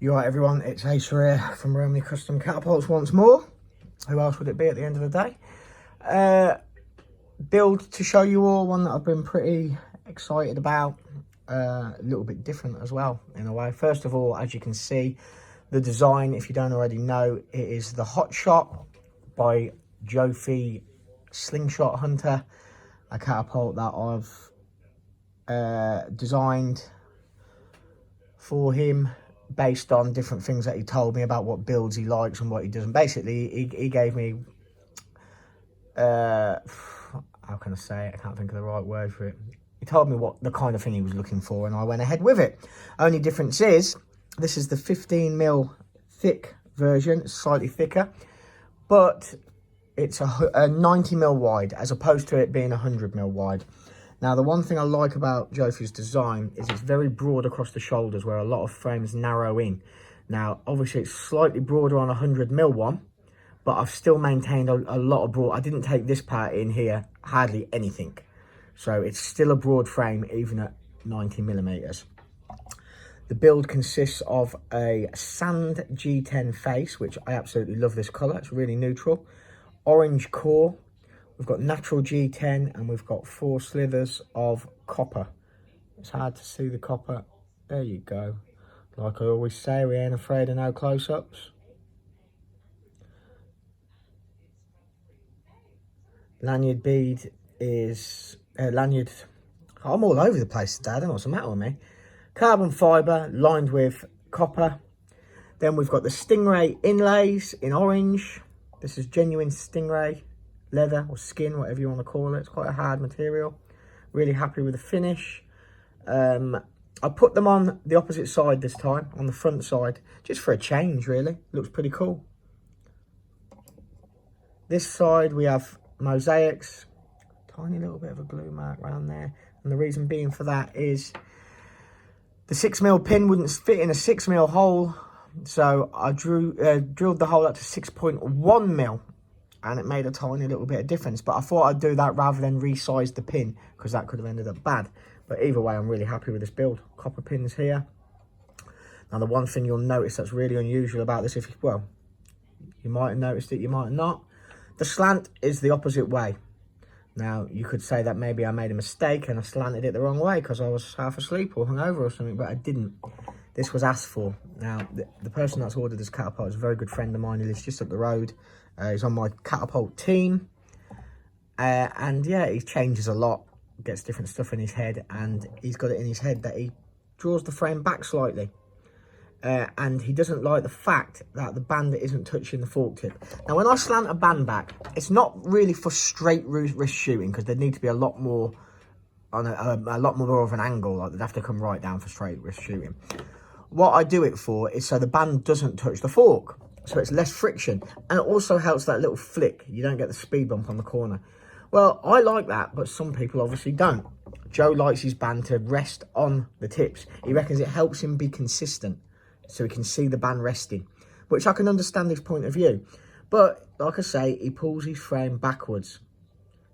You alright everyone, it's Ace here from Romney Custom Catapults once more. Who else would it be at the end of the day? Build to show you all, one that I've been pretty excited about. A little bit different as well, in a way. First of all, as you can see, the design, if you don't already know, it is the HOTSHOT by Jofi Slingshot Hunter, a catapult that I've designed for him based on different things that he told me about what builds he likes and what he doesn't. Basically, he gave me, how can I say it? I can't think of the right word for it. He told me what the kind of thing he was looking for, and I went ahead with it. Only difference is, this is the 15mm thick version. It's slightly thicker, but it's a 90mm wide, as opposed to it being 100mm wide. Now, the one thing I like about Jofi's design is it's very broad across the shoulders, where a lot of frames narrow in. Now, obviously, it's slightly broader on a 100mm one, but I've still maintained a lot of broad. I didn't take this part in here, hardly anything. So it's still a broad frame, even at 90mm. The build consists of a sand G10 face, which I absolutely love this colour. It's really neutral. Orange core. We've got natural G10 and we've got 4 slithers of copper. It's hard to see the copper. There you go. Like I always say, we ain't afraid of no close-ups. Lanyard bead is... lanyard... I'm all over the place today. I don't know what's the matter with me. Carbon fibre lined with copper. Then we've got the Stingray inlays in orange. This is genuine Stingray leather or skin, whatever you want to call it. It's quite a hard material. Really happy with the finish. I put them on the opposite side this time, on the front side, just for a change really. Looks pretty cool. This side we have mosaics, tiny little bit of a glue mark around there, and the reason being for that is the 6mm pin wouldn't fit in a 6mm hole, so I drilled the hole up to 6.1mm. And it made a tiny little bit of difference, but I thought I'd do that rather than resize the pin, because that could have ended up bad. But either way, I'm really happy with this build. Copper pins here. Now, the one thing you'll notice that's really unusual about this, well, you might have noticed it, you might not. The slant is the opposite way. Now, you could say that maybe I made a mistake and I slanted it the wrong way because I was half asleep or hungover or something, but I didn't. This was asked for. Now, the person that's ordered this catapult is a very good friend of mine. He lives just up the road. He's on my catapult team. And yeah, he changes a lot. Gets different stuff in his head. And he's got it in his head that he draws the frame back slightly. And he doesn't like the fact that the band isn't touching the fork tip. Now, when I slant a band back, it's not really for straight wrist shooting, because there need to be a lot more on a lot more of an angle. Like, they'd have to come right down for straight wrist shooting. What I do it for is so the band doesn't touch the fork, so it's less friction, and it also helps that little flick. You don't get the speed bump on the corner. Well, I like that, but some people obviously don't. Joe likes his band to rest on the tips. He reckons it helps him be consistent, so he can see the band resting, which I can understand his point of view. But like I say, he pulls his frame backwards.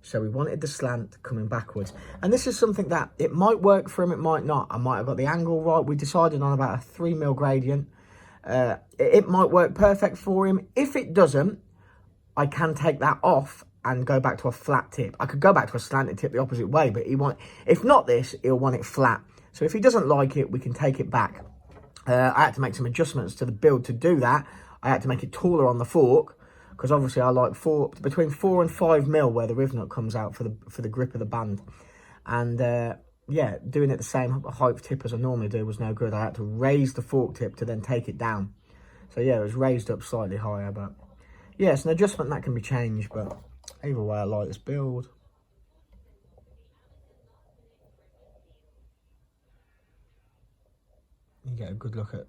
So we wanted the slant coming backwards. And this is something that it might work for him, it might not. I might have got the angle right. We decided on about a 3mm gradient. It might work perfect for him. If it doesn't, I can take that off and go back to a flat tip. I could go back to a slanted tip the opposite way, but if not this, he'll want it flat. So if he doesn't like it, we can take it back. I had to make some adjustments to the build to do that. I had to make it taller on the fork, because obviously I like between 4 and 5mm where the riv nut comes out for the grip of the band. And yeah, doing it the same height tip as I normally do was no good. I had to raise the fork tip to then take it down. So yeah, it was raised up slightly higher, but yeah, it's an adjustment that can be changed. But either way, I like this build. You get a good look at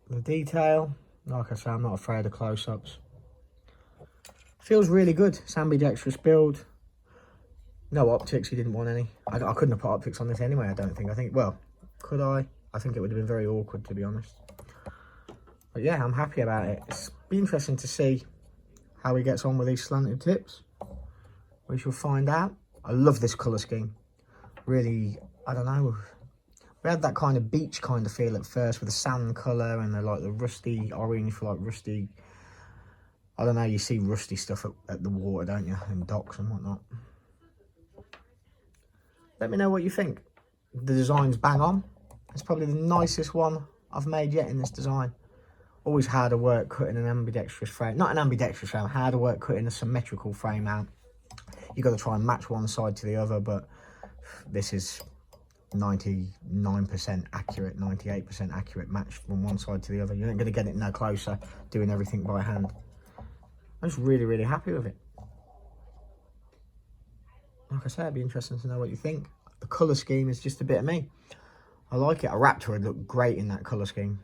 the detail. Like I say, I'm not afraid of close-ups. Feels really good. Ambidextrous build. No optics, he didn't want any. I couldn't have put optics on this anyway, I don't think. Well, could I? I think it would have been very awkward, to be honest. But yeah, I'm happy about it. It's be interesting to see how he gets on with these slanted tips. We shall find out. I love this colour scheme. Really, I don't know. We had that kind of beach kind of feel at first with the sand colour and the rusty orange for like rusty. I don't know, you see rusty stuff at the water, don't you? In docks and whatnot. Let me know what you think. The design's bang on. It's probably the nicest one I've made yet in this design. Always harder work cutting an ambidextrous frame. Not an ambidextrous frame, harder work cutting a symmetrical frame out. You've got to try and match one side to the other, but this is 99% accurate, 98% accurate match from one side to the other. You ain't going to get it no closer doing everything by hand. I'm just really, really happy with it. Like I said, it'd be interesting to know what you think. The colour scheme is just a bit of me. I like it. A Raptor would look great in that colour scheme.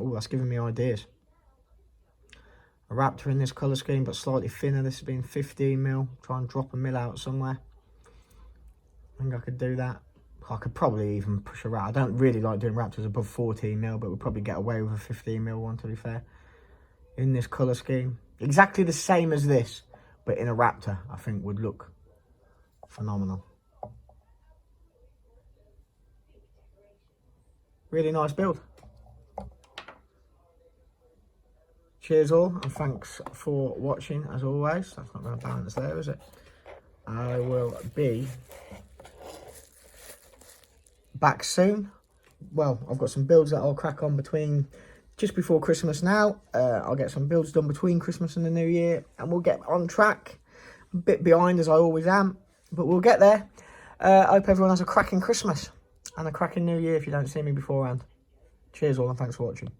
Oh, that's giving me ideas. A Raptor in this colour scheme, but slightly thinner. This has been 15mm. Try and drop a mil out somewhere. I think I could do that. I could probably even push a Raptor. I don't really like doing Raptors above 14mm, but we'll probably get away with a 15mm one, to be fair. In this colour scheme. Exactly the same as this, but in a Raptor, I think would look phenomenal. Really nice build. Cheers all, and thanks for watching as always. That's not going to balance there, is it? I will be back soon. Well, I've got some builds that I'll crack on just before Christmas now. I'll get some builds done between Christmas and the New Year, and we'll get on track. A bit behind as I always am, but we'll get there. I hope everyone has a cracking Christmas and a cracking New Year if you don't see me beforehand. Cheers all, and thanks for watching.